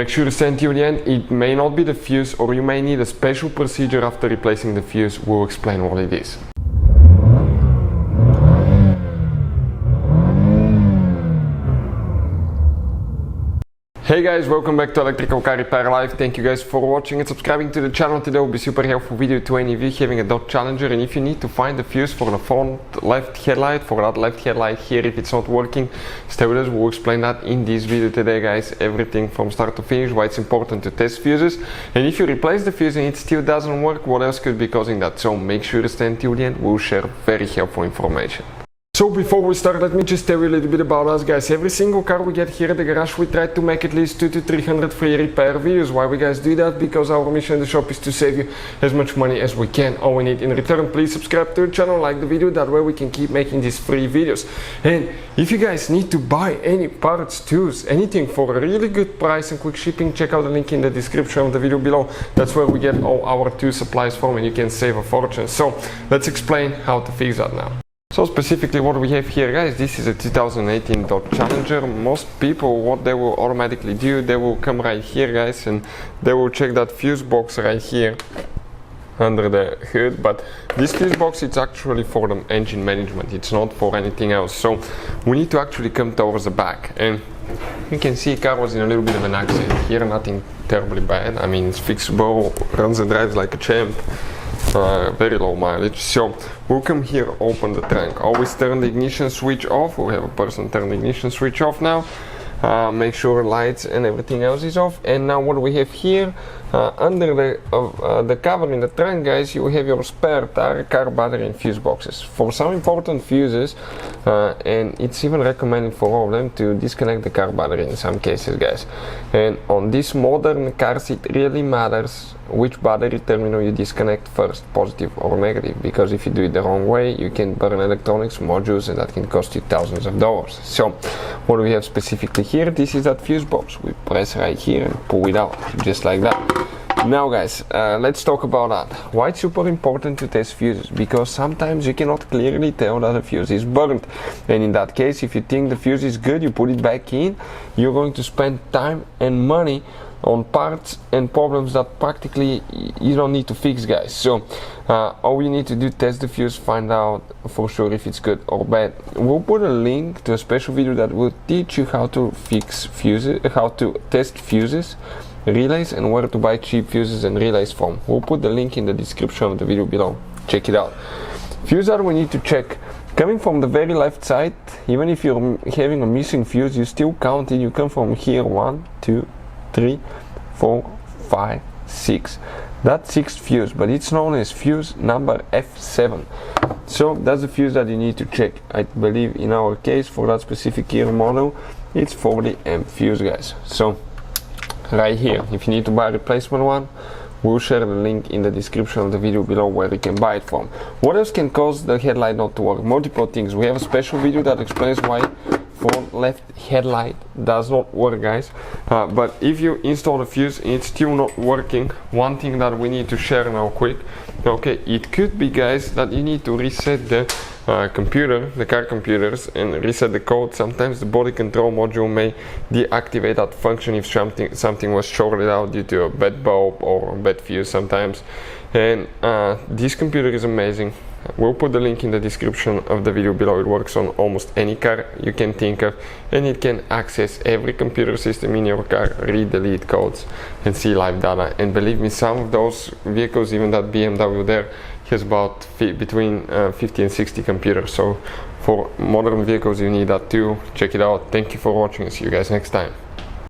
make sure to stay until the end. It may not be the fuse, or you may need a special procedure after replacing the fuse. We'll explain what it is. Hey guys, welcome back to Electrical Car Repair Live. Thank you guys for watching and subscribing to the channel. Today will be super helpful video to any of you having a Dodge Challenger, and if you need to find the fuse for the front left headlight, for that left headlight here, if it's not working, stay with us. We'll explain that in this video today, guys. Everything from start to finish, why it's important to test fuses, and if you replace the fuse and it still doesn't work, what else could be causing that. So make sure to stay until the end. We'll share very helpful information. So before we start, let me just tell you a little bit about us, guys. Every single car we get here at the garage, we try to make at least 200 to 300 free repair videos. Why we guys do that? Because our mission in the shop is to save you as much money as we can. All we need in return, please subscribe to the channel, like the video, that way we can keep making these free videos. And if you guys need to buy any parts, tools, anything for a really good price and quick shipping, check out the link in the description of the video below. That's where we get all our tool supplies from, and you can save a fortune. So let's explain how to fix that now. So specifically what we have here, guys, this is a 2018 Dodge Challenger. Most people, what they will automatically do, they will come right here, guys, and they will check that fuse box right here under the hood. But this fuse box, it's actually for the engine management, it's not for anything else. So we need to actually come towards the back, and you can see car was in a little bit of an accident here, nothing terribly bad. I mean, it's fixable, runs and drives like a champ. Very low mileage. So we'll come here, open the trunk, always turn the ignition switch off. We'll have a person turn the ignition switch off now. Make sure lights and everything else is off. And now what we have here, under the cover in the trunk, guys, you have your spare tire, car battery and fuse boxes. For some important fuses, and it's even recommended for all of them to disconnect the car battery in some cases, guys. And on these modern cars, it really matters which battery terminal you disconnect first, positive or negative, because if you do it the wrong way, you can burn electronics modules, and that can cost you thousands of dollars. So what do we have specifically here? This is that fuse box. We press right here and pull it out, just like that. Now guys, let's talk about that. Why it's super important to test fuses? Because sometimes you cannot clearly tell that a fuse is burnt, and in that case, if you think the fuse is good, you put it back in, you're going to spend time and money on parts and problems that practically you don't need to fix, guys. So all you need to do, test the fuse, find out for sure if it's good or bad. We'll put a link to a special video that will teach you how to fix fuses, how to test fuses, relays, and where to buy cheap fuses and relays from. We'll put the link in the description of the video below. Check it out. Fuse that we need to check. Coming from the very left side, even if you're having a missing fuse, you still count it. You come from here, 1, 2, 3, 4, 5, 6. That's 6th fuse, but it's known as fuse number F7. So that's the fuse that you need to check. I believe in our case, for that specific year model, it's 40 amp fuse, guys. So right here, if you need to buy a replacement one, we'll share the link in the description of the video below where you can buy it from. What else can cause the headlight not to work? Multiple things. We have a special video that explains why front left headlight does not work, guys. But if you install the fuse and it's still not working, one thing that we need to share now quick, okay, it could be, guys, that you need to reset the computer, the car computers, and reset the code. Sometimes the body control module may deactivate that function if something was shorted out due to a bad bulb or a bad fuse sometimes. And this computer is amazing. We'll put the link in the description of the video below. It works on almost any car you can think of, and it can access every computer system in your car, read, delete codes, and see live data. And believe me, some of those vehicles, even that BMW there, has about between 50 and 60 computers. So for modern vehicles, you need that too. Check it out. Thank you for watching. See you guys next time.